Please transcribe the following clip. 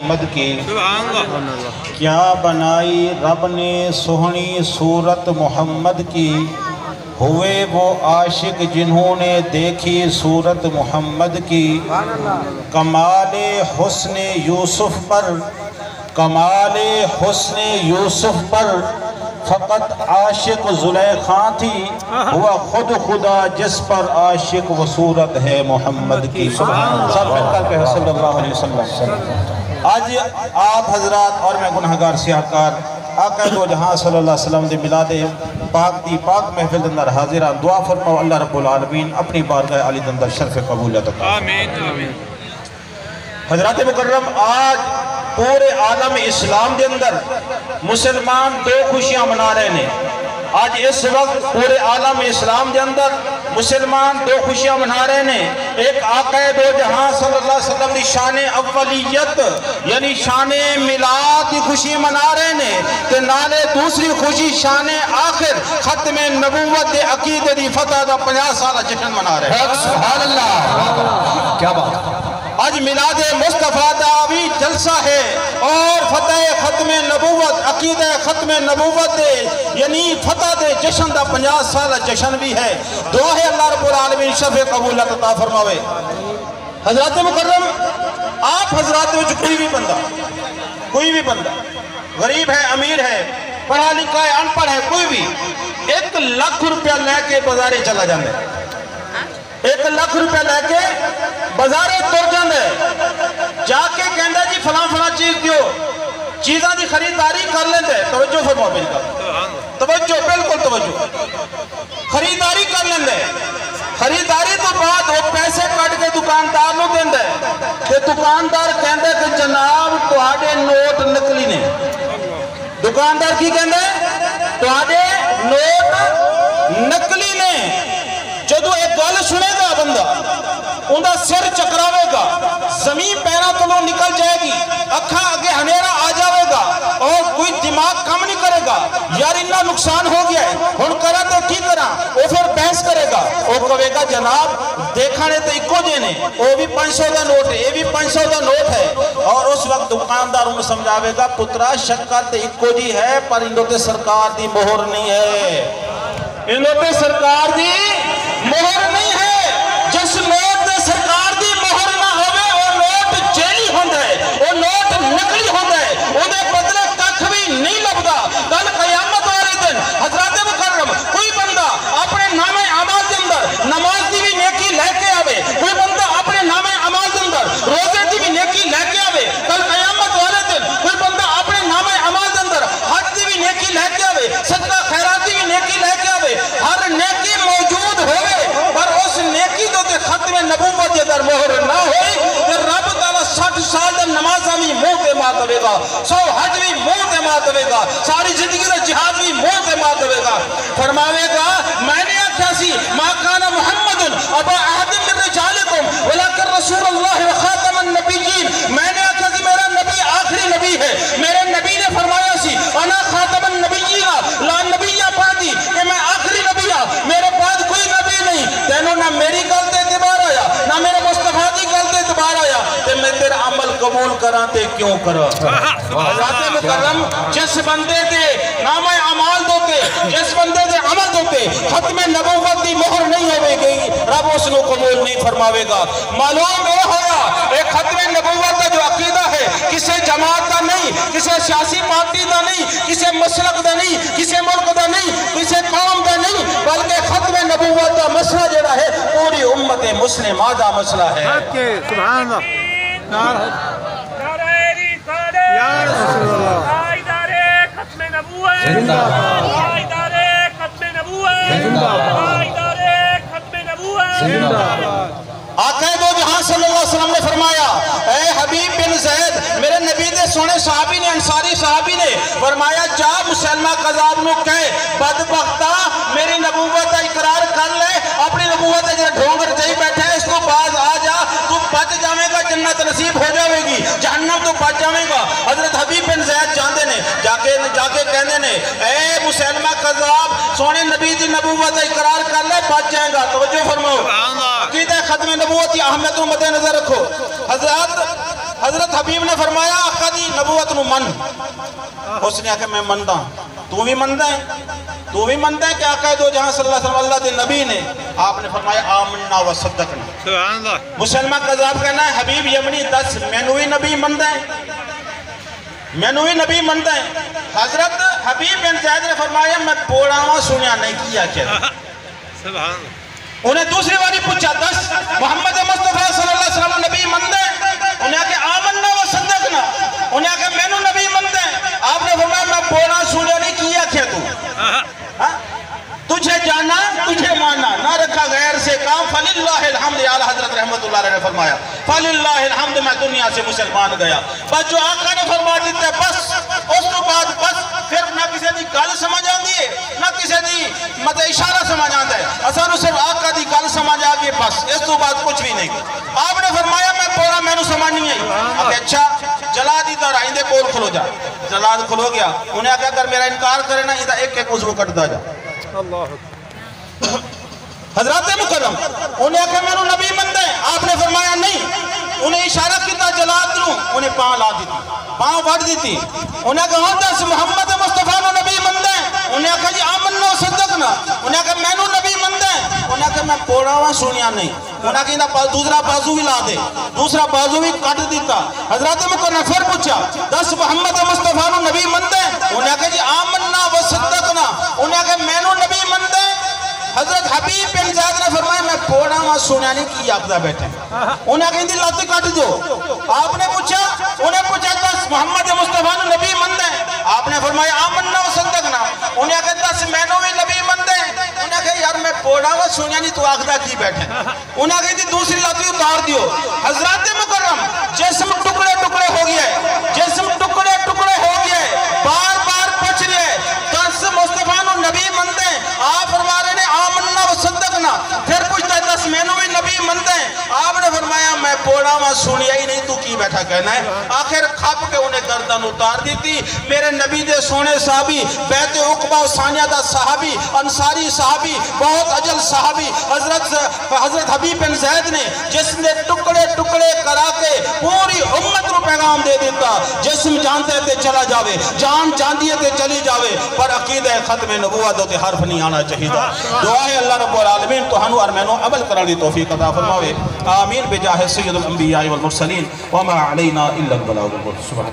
محمد کی کیا بنائی رب نے سہنی صورت محمد کی، ہوئے وہ عاشق جنہوں نے دیکھی صورت محمد کی۔ کمال حسن یوسف پر، کمال حسن یوسف پر فقط عاشق زلیخا تھی، ہوا خود خدا جس پر عاشق و صورت ہے محمد کی۔ سب مل کر کہے صلی اللہ علیہ وسلم۔ آج آپ حضرات اور میں گناہگار سیاہکار آقا دو جہاں صلی اللہ علیہ وسلم دے ملاد پاک دی پاک محفل دندر حاضرہ دعا فرماؤ اللہ رب العالمین اپنی بارگاہ علی دندر شرف قبولیت عطا۔ آمین۔ حضرات مکرم، آج پورے عالم اسلام دے اندر مسلمان دو خوشیاں منا رہے ہیں۔ آج اس وقت پورے عالم اسلام دے اندر مسلمان دو خوشیاں منا رہے ہیں۔ ایک آقا دو جہاں صلی اللہ علیہ وسلم دی شان اولیت یعنی شان میلاد دی خوشی منا رہے ہیں، تے نالے دوسری خوشی شان آخر ختم نبوت دے عقیدے دی فتح دا 50 سالہ جشن منا رہے ہیں۔ سبحان اللہ، کیا بات۔ آج میلاد مصطفیٰ دا بھی جلسہ ہے اور فتح ختم نبوت عقیدہ ختم نبوت دے یعنی فتح دے جشن دا 50 سالہ جشن بھی ہے۔ دعا ہے اللہ رب العالمین شرف قبولیت عطا فرماوے۔ حضرات مکرم، آپ حضرات میں کوئی بھی بندہ غریب ہے، امیر ہے، پڑھا لکھا ہے، ان پڑھ ہے، کوئی بھی 1 لاکھ روپیہ لے کے بازارے چلا جاندے، 1 لاکھ روپیہ لے کے بازارے تر جاندے، جا کے کہندہ جی فلاں فلاں چیز دیو، چیزاں دی خریداری کر لیندے۔ توجہ فرماؤ بالکل، توجہ بالکل توجہ، خریداری کر لیندے۔ خریداری تو بعد وہ پیسے کٹ کے دکاندار نو دیندے، کہ دکاندار کہندے کہ جناب تہاڈے نوٹ نکلی نے۔ دکاندار کی کہندے؟ تہاڈے نوٹ نکلی نے۔ جدو ایک گل سنے گا بندہ، اندھا سر چکراوے گا، زمین پیرا تلوں نکل جائے گی، اکھا آگے ہنیرا آ جاوے گا اور کوئی دماغ کم نہیں کرے گا، یار انہا نقصان ہو گیا ہے، ہن کرا تو کی کرا، وہ پھر بحث کرے گا، وہ کہے گا جناب دیکھانے تو ایکو جینے، وہ بھی 500 دا نوٹ ہے، یہ بھی 500 دا نوٹ ہے، اور اس وقت دکاندار انہوں سمجھاوے گا پترا شکا تو ایکو جی ہے پر انہوں تے سرکار دی مہر نہیں ہے، انہوں تے سرکار دی مہر نہیں ہے۔ جس نوٹ دے سرکار دی مہر نہ ہوئے وہ نوٹ جیلی ہوندہ ہے، وہ نوٹ نکلی ہوندہ ہے، انہیں بدلے ککھ بھی نہیں لبدا۔ کل قیامت والے دن حضرات مکرم کوئی بندہ اپنے نام اعمال کے اندر نماز دی بھی نیکی لے کے آوے، کوئی بندہ اپنے نام اعمال کے اندر روزے دی بھی نیکی لے کے آوے، کل قیامت والے دن کوئی بندہ اپنے نام اعمال کے اندر حج دی بھی نیکی لے کے آوے، صدقہ خیرات دی بھی نیکی لے کے آوے، ہر نیکی موجود ہوئے پر اس نیکی تو تے ختم نبوت یہ در مہر نہ ہوئی کہ رب تعالیٰ 60 سال در نماز بھی منہ تے مات ہوئے گا، 100 حج بھی منہ تے مات ہوئے گا، ساری زندگی دا جہاد بھی منہ تے مات ہوئے گا۔ فرماوے گا میں نے آکھا سی ما کان محمد ابا احد من رجالکم ولیکن رسول اللہ و خاتم النبیین، میں نے آکھا سی میرا نبی آخری نبی ہے، میرے نبی نے فرمایا سی انا خاتم النبیین لا نبی بعدی، کہ میں آخری نبی ہاں، میرے بعد کوئی نبی نہیں۔ تینوں نہ میری گل تے اعتبار آیا نہ میرے مصطفیٰ دی گل تے اعتبار آیا، تے میں تیرا عمل قبول کراں تے کیوں کراں۔ حضرات مکرم، جس بندے دے نام اعمال دوتے، جس بندے دے عمل دوتے ختم نبوت دی مہر نہیں ہوئے گئی، رب اس نو قبول نہیں فرماوے گا۔ معلوم یہ ہویا ایک ختم نبوت دا جو عقیدہ ہے کسے جماعت دا نہیں، کسے سیاسی پارٹی دا نہیں، کسے مسلک دا نہیں، کسے ملک دا نہیں، کسے قوم دا نہیں، بلکہ ختم نبوت دا مسئلہ جڑا ہے پوری امت مسلمہ دا مسئلہ ہے۔ سبحان اللہ، یا رسول اللہ، آئیدارے ختم نبوت، آئیدارے ختم نبوت، آئیدارے ختم نبوت۔ آقا دو جہاں صلی اللہ علیہ وسلم نے فرمایا اے حبیب بن زید، میرے نبی دے سونے صحابی نے، انصاری صحابی نے فرمایا جا مسلمہ قذاب نو کہے بدبختہ میری نبوت اقرار کر لے، اپنی نبوت جنہیں ڈھونگر چاہی بیٹھے اس کو باز آ جا، تو بچ جاوے گا، جنت نصیب ہو جاوے گی، جہنم تو بچ جاوے گا۔ حضرت حبیب بن زید جاندے نے جا کے کہنے نے اے مسلمہ قذاب سونے نبی دی نبوت اقرار کر لے بچ جائے گا۔ توجہ فرماؤ، عقیدہ ختم نبوت کی اہمیت کو مد نظر رکھو۔ حضرت حبیب نے فرمایا نبوت نو من. اس نے آکھا میں مندہ. تو بھی مندہ ہے؟ تو بھی مندہ ہے کہ آقا دو جہاں صلی اللہ علیہ وسلم اللہ دے نبی نے آپ نے فرمایا آمنا و صدقنا. سبحان اللہ. مسلمان قذاب کہنا ہے حبیب یمنی 10 مینوی نبی مندہ ہے. مینوی نبی مندہ ہے. حضرت حبیب بن زید نے فرمایا میں بوڑاواں سنیا نہیں کیا کیا. سبحان اللہ. انہیں دوسری باری پوچھا 10 محمد مصطفیٰ صلی اللہ علیہ وسلم نبی مندہ ہے. انہیں آکے آمنا و صدقنا. انہیں آکے مینو نبی مندہ ہے. آپ نے فرمایا میں بوڑا سنیا نہیں کیا کیا تو. تجھے جانا تجھے مانا نہ رکھا غیر سے کام. فللہ الحمد. اعلیٰ حضرت رحمت اللہ علیہ نے فرمایا فللہ الحمد میں دنیا سے مسلمان گیا. بس جو آقا نے فرما دیتا ہے بس اس تو بعد بس پھر نہ کسی دی گل سمجھ آندی ہے نہ کسی دی مطلب اشارہ سمجھ آندا ہے. اسانو صرف آقا دی گل سمجھ آ گئی بس اس تو بعد کچھ بھی نہیں. آپ نے فرمایا میں پورا مینو سمجھ نہیں آئی. اچھا جلاد ادھر آئندے کول کھلو جا. جلاد کھلو گیا. انہیں آگیا اگر میرا انکار کرے نا ادھر ایک ایک عضو کٹ دا جا. اللہ حضرات مکرم انہیں آکھا میں نبی مندہ ہے. آپ نے فرمایا نہیں. انہیں اشارہ کیتا جلاد نو. انہیں پاں لا دیتی پاں وڑ دیتی. انہیں آکھا ہاں دس محمد مصطفیٰ نو نبی مندہ ہے. انہیں آکھا جی آمنا و صدقنا. انہیں آکھا میں نو نبی مندہ ہے. انہیں آکھا میں پوڑاواں سنیا نہیں. انہیں آکھا دوسرا بازو بھی لا دے. دوسرا بازو بھی کٹ دیتا. حضرات مکرم پھر پوچھا 10 محمد مصطفیٰ نو نبی مندہ ہے. انہیں آکھا جی آمنا و صدقنا. انہیں آکھا میں نو نبی مندہ ہے. حضرت حبیب بن زید نے فرمایا میں پوڑا وہاں سونا نہیں کی آپ دا بیٹھے. انہیں کہیں دی لاتی کٹ دو. آپ نے پوچھا انہیں پوچھا 10 محمد مصطفیٰ نے نبی مند ہے. آپ نے فرمایا آمنا و صدقنا. انہیں کہا 10 مینوں بھی نبی مند ہے. انہیں کہا یار میں پوڑا وہاں سونا نہیں تو آخدہ کی بیٹھے. انہیں کہیں دی دوسری لاتی اتار دیو. حضرات مکرم جسم ٹکڑے ٹکڑے ہو گیا ہے. جسم ٹکڑے ٹکڑے ہو گیا ہے. بار بار پوچھ رہے ہیں 10 مصطفیٰ نے نبی مند ہے. آپ فرما رہے ہیں آمنا و صدقنا. پھر پوچھتا ہے 10 مینوں بھی نبی مند ہیں. آپ نے فرمایا میں پوڑا وہاں سنیا ہی نہیں تو کی بیٹھا کہنا ہے. آخر کھپ کے انہیں گردن اتار دیتی. میرے نبی دے سونے صحابی بیت عقبہ و ثانیہ دا صحابی انصاری صحابی بہت اجل صحابی حضرت حبیب بن زید نے جس نے ٹکڑے ٹکڑے کرا کے پوری امت کو پیغام دے دیتا جسم جانتے تھے چلا جاوے جان جاندیے تھے چلی جاوے پر عقیدہ ختم نبوت ہوتے حرف نہیں آنا چاہیے. دعا ہے اللہ رب العالمین تو ہنو ارمینو عمل کرنے توفیق عطا فرماوے. آمین بجاہ سید الانبیاء والمرسلین وما علینا الا البلاغ. سبحان